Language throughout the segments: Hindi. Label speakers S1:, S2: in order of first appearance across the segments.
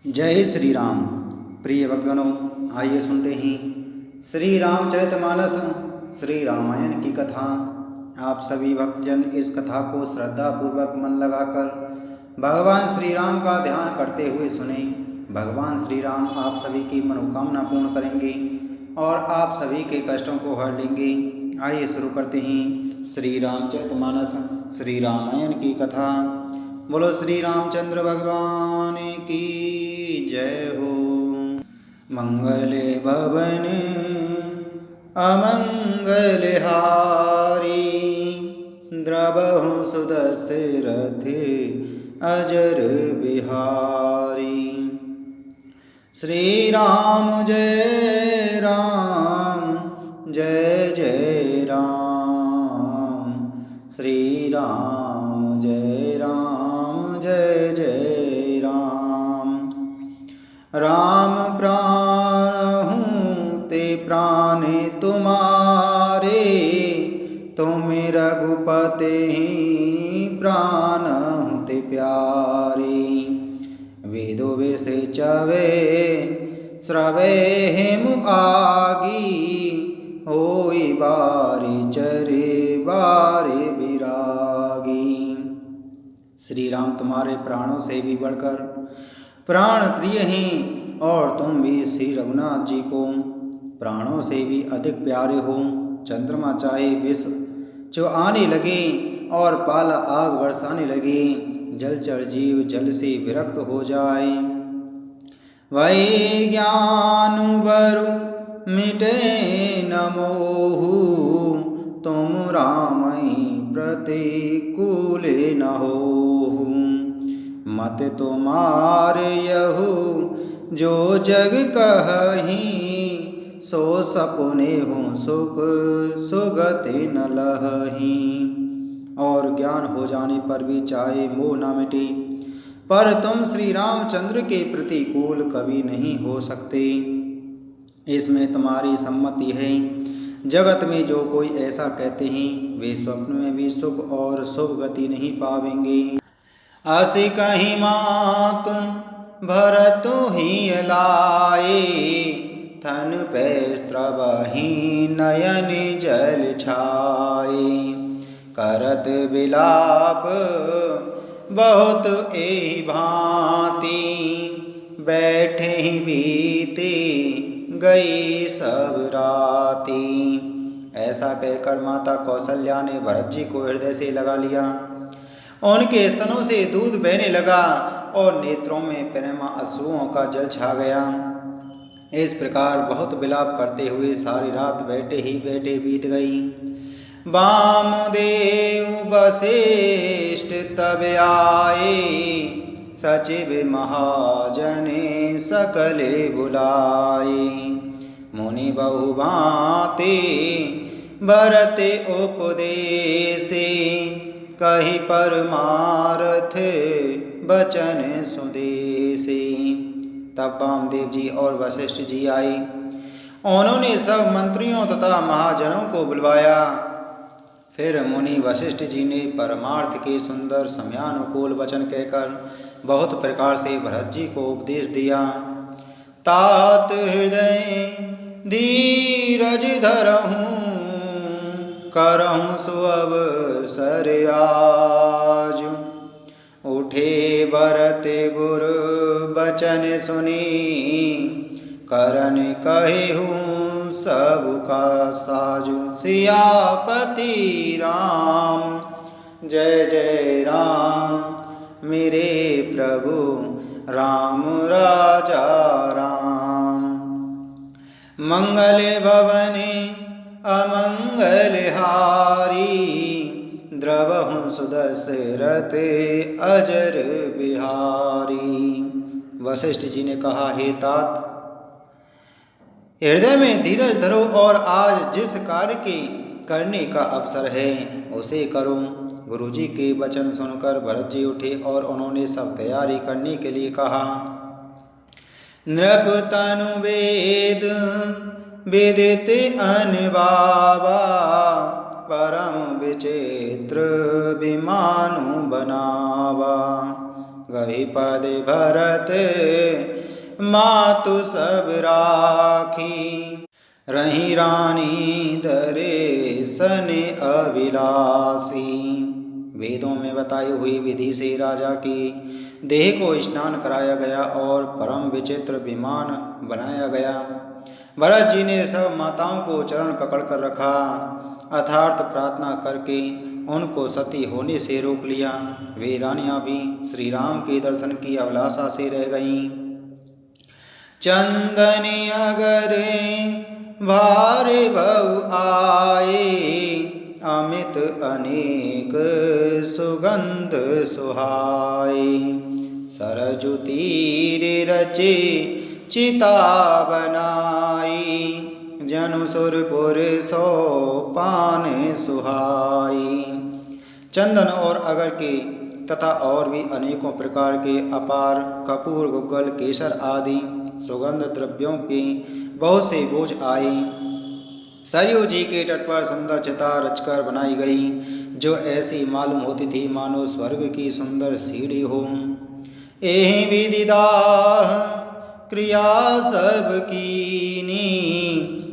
S1: जय श्री राम। प्रिय भक्तगणों, आइए सुनते हैं श्री रामचरितमानस श्री रामायण की कथा। आप सभी भक्तजन इस कथा को श्रद्धा पूर्वक मन लगाकर भगवान श्री राम का ध्यान करते हुए सुने। भगवान श्री राम आप सभी की मनोकामना पूर्ण करेंगे और आप सभी के कष्टों को हर लेंगे। आइए शुरू करते हैं श्री रामचरितमानस श्री रामायण की कथा। बोलो श्री रामचंद्र भगवान की जय हो। मंगले भवन अमंगल हारी, द्रवहु सुदशरथे अजर बिहारी। श्री राम जय राम जय जय राम, श्री राम जय राम जय जय राम। राम प्राण हूँ ते प्राण तुम्हारे, तुम रघुपते ही प्राण हूँ ते प्यारे। वेदो विषे चवे श्रवे हिम आगी, होई बारी चरे बारे विरागी। श्री राम तुम्हारे प्राणों से भी बढ़कर प्राण प्रिय हैं और तुम भी श्री रघुनाथ जी को प्राणों से भी अधिक प्यारे हो। चंद्रमा चाहे विष जो आने लगे और पाला आग बरसाने लगे, जलचर जीव जल से विरक्त हो जाए। वही ज्ञान बरु मिटे न मोहु, तुम रामई प्रतिकूल न होहु। मत तुम्हार यहु जो जग कहि, सो सपने हूँ सुख सुगति न लहि। और ज्ञान हो जाने पर भी चाहे मोह न मिटे, पर तुम श्री रामचंद्र के प्रतिकूल कभी नहीं हो सकते, इसमें तुम्हारी सम्मति है। जगत में जो कोई ऐसा कहते हैं वे स्वप्न में भी सुख और शुभ गति नहीं पावेंगे। असी कहीं मात भरतु ही लाए, थन पे स्त्रवहि नयन जल छाए। करत विलाप बहुत एहि भांति, बैठे ही बीते गई सब राती। ऐसा कहकर माता कौशल्या ने भरत जी को हृदय से लगा लिया। उनके स्तनों से दूध बहने लगा और नेत्रों में प्रेमा अश्रुओं का जल छा गया। इस प्रकार बहुत विलाप करते हुए सारी रात बैठे ही बैठे बीत गई। वामदेव वशिष्ठ तब आए, सचिव महाजने सकले बुलाए। मुनि बहु भांति भरते उपदेसे, कही परमार्थ बचन सुदेसे। तब वामदेव जी और वशिष्ठ जी आए। उन्होंने सब मंत्रियों तथा महाजनों को बुलवाया। फिर मुनि वशिष्ठ जी ने परमार्थ के सुंदर समयानुकूल वचन कहकर बहुत प्रकार से भरत जी को उपदेश दिया। तात हृदय धीरज धरहूँ, करहूँ सुअवसर आज। उठे भरत गुरु बचन सुनी, करन कहेहूँ सब का साजु। सियापति राम जय जय राम, मेरे प्रभु राम राजा राम। मंगल भवने अमंगल हारी, द्रवहु सुदशरथे अजर बिहारी। वशिष्ठ जी ने कहा, हे तात, हृदय में धीरज धरो और आज जिस कार्य के करने का अवसर है उसे करो। गुरुजी के वचन सुनकर भरत जी उठे और उन्होंने सब तैयारी करने के लिए कहा। नृप तनु वेद विदित अनबाबा, परम विचित्र विमानु बनावा। गए पद भरत मातु सब राखी। रही रानी दर्शन अभिलाषी। वेदों में बताई हुई विधि से राजा की देह को स्नान कराया गया और परम विचित्र विमान बनाया गया। भरत जी ने सब माताओं को चरण पकड़कर रखा, अर्थार्थ प्रार्थना करके उनको सती होने से रोक लिया। वे रानियां भी श्री राम के दर्शन की अभिलाषा से रह गईं। चंदनी अगरे भार भव आए, अमित अनेक सुगंध सुहाए। सरजु तीर रचे चिता बनाई, जनु सुरपुर सो पान सुहाई। चंदन और अगर के तथा और भी अनेकों प्रकार के अपार कपूर, गुग्गल, केसर आदि सुगंध द्रव्यों के बहुत से बोझ आए। सरयू जी के तट पर सुंदर चिता रचकर बनाई गई, जो ऐसी मालूम होती थी मानो स्वर्ग की सुंदर सीढ़ी हो। एहि विदिदाह क्रिया सब कीनी,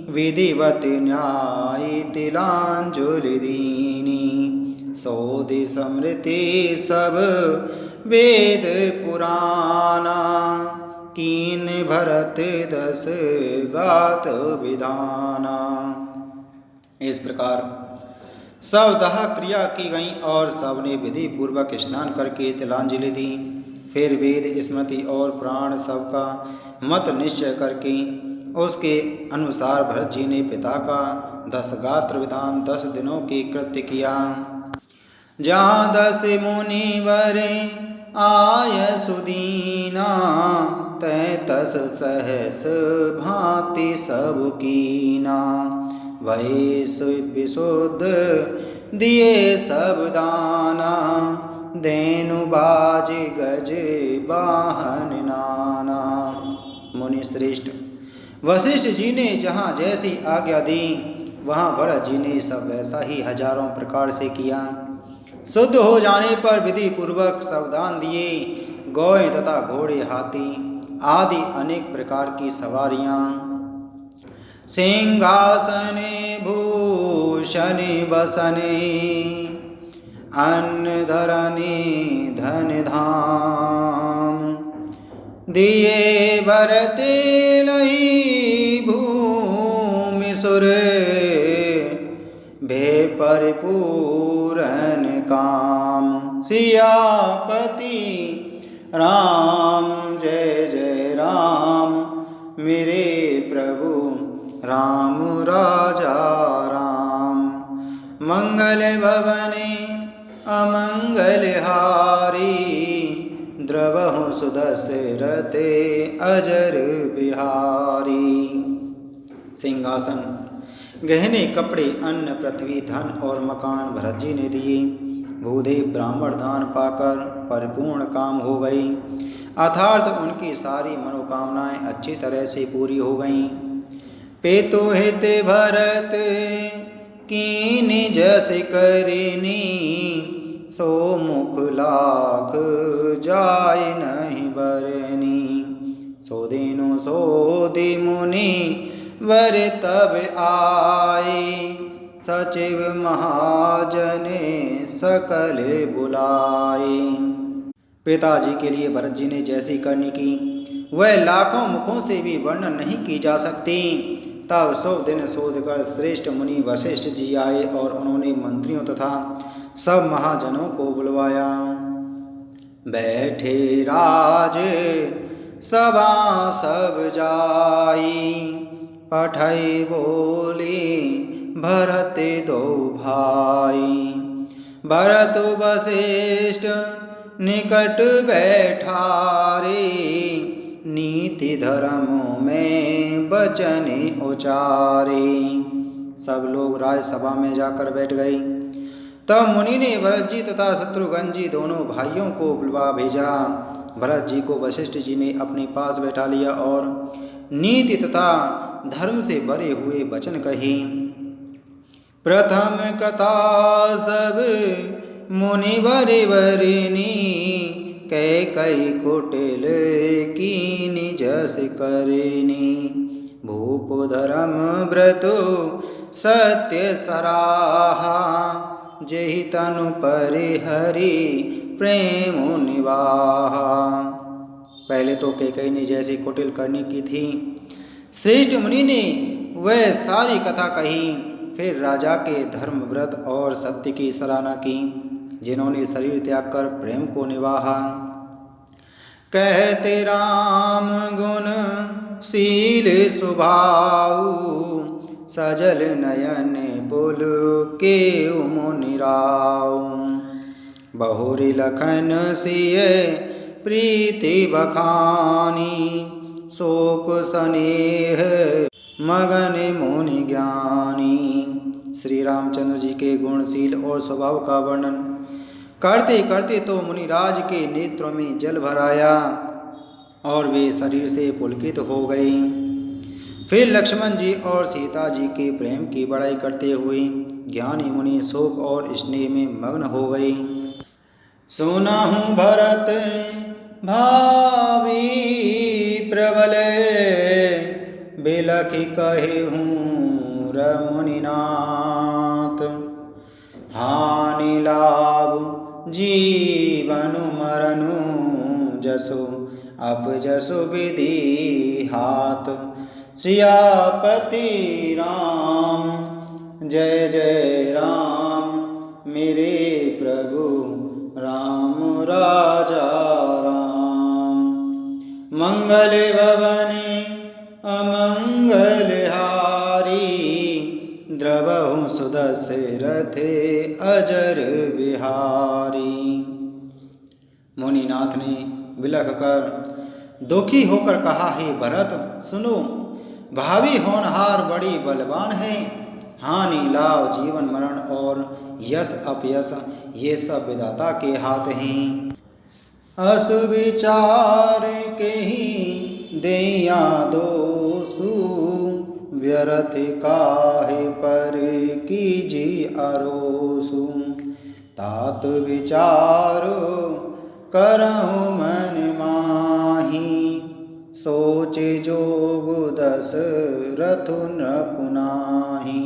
S1: विधिवत न्याय तिलांजलि दीनी। सौदि समृति सब वेद पुराना, कीन भरत दस गात विधाना। इस प्रकार सब दाह क्रिया की गई और सबने विधि पूर्वक स्नान करके तिलांजलि दी। फिर वेद स्मृति और पुराण सबका मत निश्चय करके उसके अनुसार भरत जी ने पिता का 10 गात्र विधान 10 दिनों के कृत्य किया। जहाँ 10 मुनिवर आय सुदीना, तै 10 सहस भांति सब कीना। वही विशुद्ध दिए सब दाना, धेनु बाज गज वाहन नाना। मुनि श्रेष्ठ वशिष्ठ जी ने जहाँ जैसी आज्ञा दी, वहाँ भरत जी ने सब वैसा ही हजारों प्रकार से किया। शुद्ध हो जाने पर विधि पूर्वक सावधान दिए। गौएं तथा घोड़े, हाथी आदि अनेक प्रकार की सवारियाँ, सिंहासन भूषण बसने, अन्न धरनी धन धाम। दिए भरत लई भूमि सुर, भे परिपूरन काम। सियापति राम जय जय राम, मेरे प्रभु राम राजा राम। मंगल भवने अमंगल हारी, द्रवहु सुदशरथे अजर बिहारी। सिंहासन, गहने, कपड़े, अन्न, पृथ्वी, धन और मकान भरत जी ने दिए। भूदेव ब्राह्मण दान पाकर परिपूर्ण काम हो गई, अर्थात उनकी सारी मनोकामनाएं अच्छी तरह से पूरी हो गईं। पेतु हित भरत कीन जस करनी, सो मुख लाख जाय नहीं बरनी। सो देनु सोधि मुनि वर तब आए, सचिव महाजने सकल बुलाए। पिताजी के लिए भरत जी ने जैसी करनी की वह लाखों मुखों से भी वर्णन नहीं की जा सकती। तब 100 दिन शोध कर श्रेष्ठ मुनि वशिष्ठ जी आए और उन्होंने मंत्रियों तथा सब महाजनों को बुलवाया। बैठे राज सभा सब जाई, पठई बोली भरत दो भाई। भरत वशिष्ठ निकट बैठारे, नीति धर्मों में वचन उचारे। सब लोग राजसभा में जाकर बैठ गए। तब मुनि ने भरत जी तथा शत्रुघ्न जी दोनों भाइयों को बुलवा भेजा। भरत जी को वशिष्ठ जी ने अपने पास बैठा लिया और नीति तथा धर्म से भरे हुए वचन कहे। प्रथम कथा सब मुनि भरे वरनी, कैकई कुटिल कीनि जस करनी। भूप धर्म व्रत सत्य सराहा, जेहि तनु परिहरि प्रेम निवाहा। पहले तो कैकई ने जैसी कुटिल करनी की थी, श्रेष्ठ मुनि ने वह सारी कथा कही। फिर राजा के धर्म व्रत और सत्य की सराहना की, जिन्होंने शरीर त्याग कर प्रेम को निवाहा। कहते राम गुण शील सुभाऊ, सजल नयन पुल के मुनिराऊ। बहुरी लखन सिय प्रीति बखानी, शोक स्नेह मगन मुनि ज्ञानी। श्री रामचंद्र जी के गुणशील और स्वभाव का वर्णन करते करते तो मुनिराज के नेत्रों में जल भर आया और वे शरीर से पुलकित हो गए। फिर लक्ष्मण जी और सीता जी के प्रेम की बड़ाई करते हुए ज्ञानी मुनि शोक और स्नेह में मग्न हो गए। सुनहु भरत भावी प्रबल, बिलखि कहेहूँ रमुनिनाथ। हानि लाभ जीवनु मरनु, जसो अपजसु विधि हाथ। सियापति राम जय जय राम, मेरे प्रभु राम राजा राम। मंगल भवने अमंगल हारी, द्रवहु सुदशरथे अजर बिहारी। मुनिनाथ ने विलख कर दुखी होकर कहा, हे भरत सुनो, भावी होनहार बड़ी बलवान है। हानि लाभ जीवन मरण और यश अपयश ये सब विधाता के हाथ हैं। असुविचार के ही देया दोषु, व्यर्थ काहे पर कीजी अरोसु। तात विचारो करहु मन माही, सोचे जोग दशरथ नपुनाही।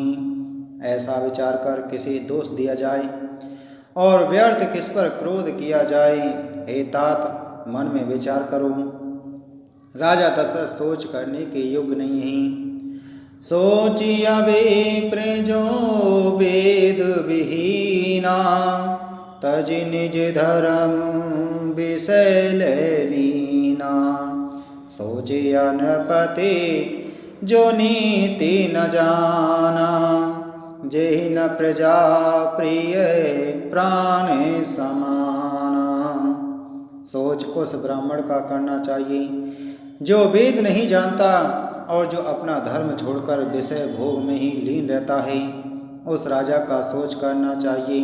S1: ऐसा विचार कर किसे दोष दिया जाए और व्यर्थ किस पर क्रोध किया जाए। हे तात मन में विचार करो, राजा दशरथ सोच करने के योग्य नहीं है। सोचिया विप्र जो वेद विहीना, तज निज धर्म विषय लीना। सोचिया नृपति जो नीति न जाना, जेहि न प्रजा प्रिय प्राण समाना। सोच उस ब्राह्मण का करना चाहिए जो वेद नहीं जानता और जो अपना धर्म छोड़कर विषय भोग में ही लीन रहता है। उस राजा का सोच करना चाहिए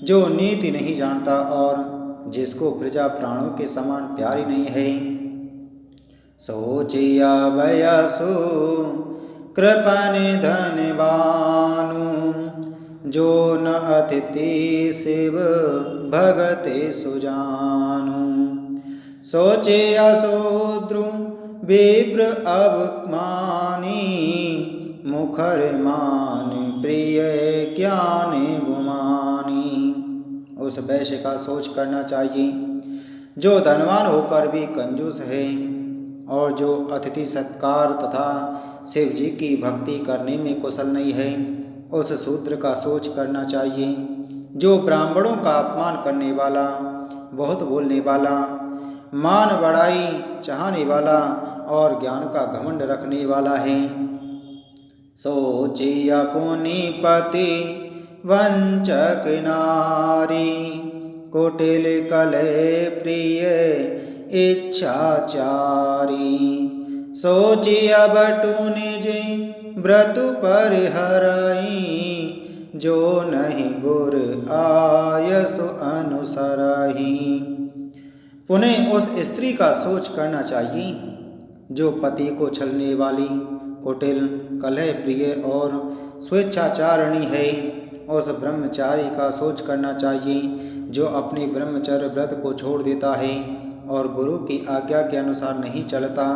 S1: जो नीति नहीं जानता और जिसको प्रजा प्राणों के समान प्यारी नहीं है। सोचिया वयसु कृपन धनवानु, जो न अतिथि शिव भगते सुजानु। सोचिया शूद्र विप्र अवमानी, मुखर मान प्रिय ज्ञान गुमानी। उस वैश्य का सोच करना चाहिए जो धनवान होकर भी कंजूस है और जो अतिथि सत्कार तथा शिव जी की भक्ति करने में कुशल नहीं है। उस शूद्र का सोच करना चाहिए जो ब्राह्मणों का अपमान करने वाला, बहुत बोलने वाला, मान बढ़ाई चाहने वाला और ज्ञान का घमंड रखने वाला है। सोचिया पुनि पति वंचक नारी, कुटिल कलह प्रिय इच्छाचारी। सोचिया बटु निज व्रत पर हराई, जो नहीं गुर आयस अनुसराही। पुनः उस स्त्री का सोच करना चाहिए जो पति को छलने वाली, कुटिल कलह प्रिय और स्वेच्छाचारिणी है। उस ब्रह्मचारी का सोच करना चाहिए जो अपने ब्रह्मचर्य व्रत को छोड़ देता है और गुरु की आज्ञा के अनुसार नहीं चलता।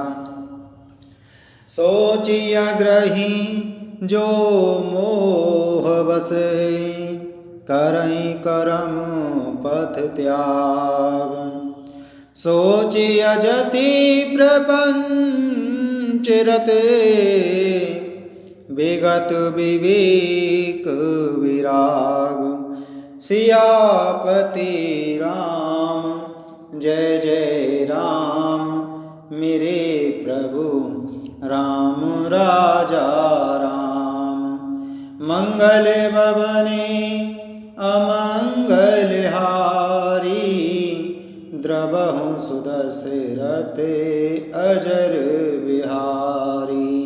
S1: सोचिया ग्रही जो मोह बसे, करई करम पथ त्याग। सोचिया जति प्रपंच रते, विगत विवेक विराग। सियापति राम जय जय राम, मेरे प्रभु राम राजा राम। मंगल भवने अमंगल हारी, द्रवहु सुदशरथ अजर बिहारी।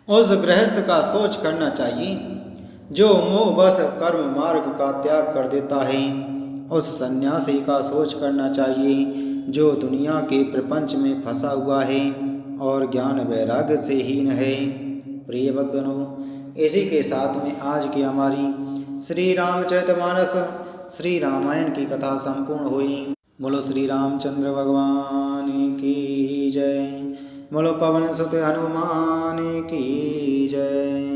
S1: उस गृहस्थ का सोच करना चाहिए जो मोहवश कर्म मार्ग का त्याग कर देता है। उस सन्यासी का सोच करना चाहिए जो दुनिया के प्रपंच में फंसा हुआ है और ज्ञान वैराग्य से हीन है। प्रिय भक्तजनों, इसी के साथ में आज की हमारी श्री रामचरितमानस श्री रामायण की कथा संपूर्ण हुई। बोलो श्री रामचंद्र भगवान की जय। बोलो पवन सुत हनुमान की जय।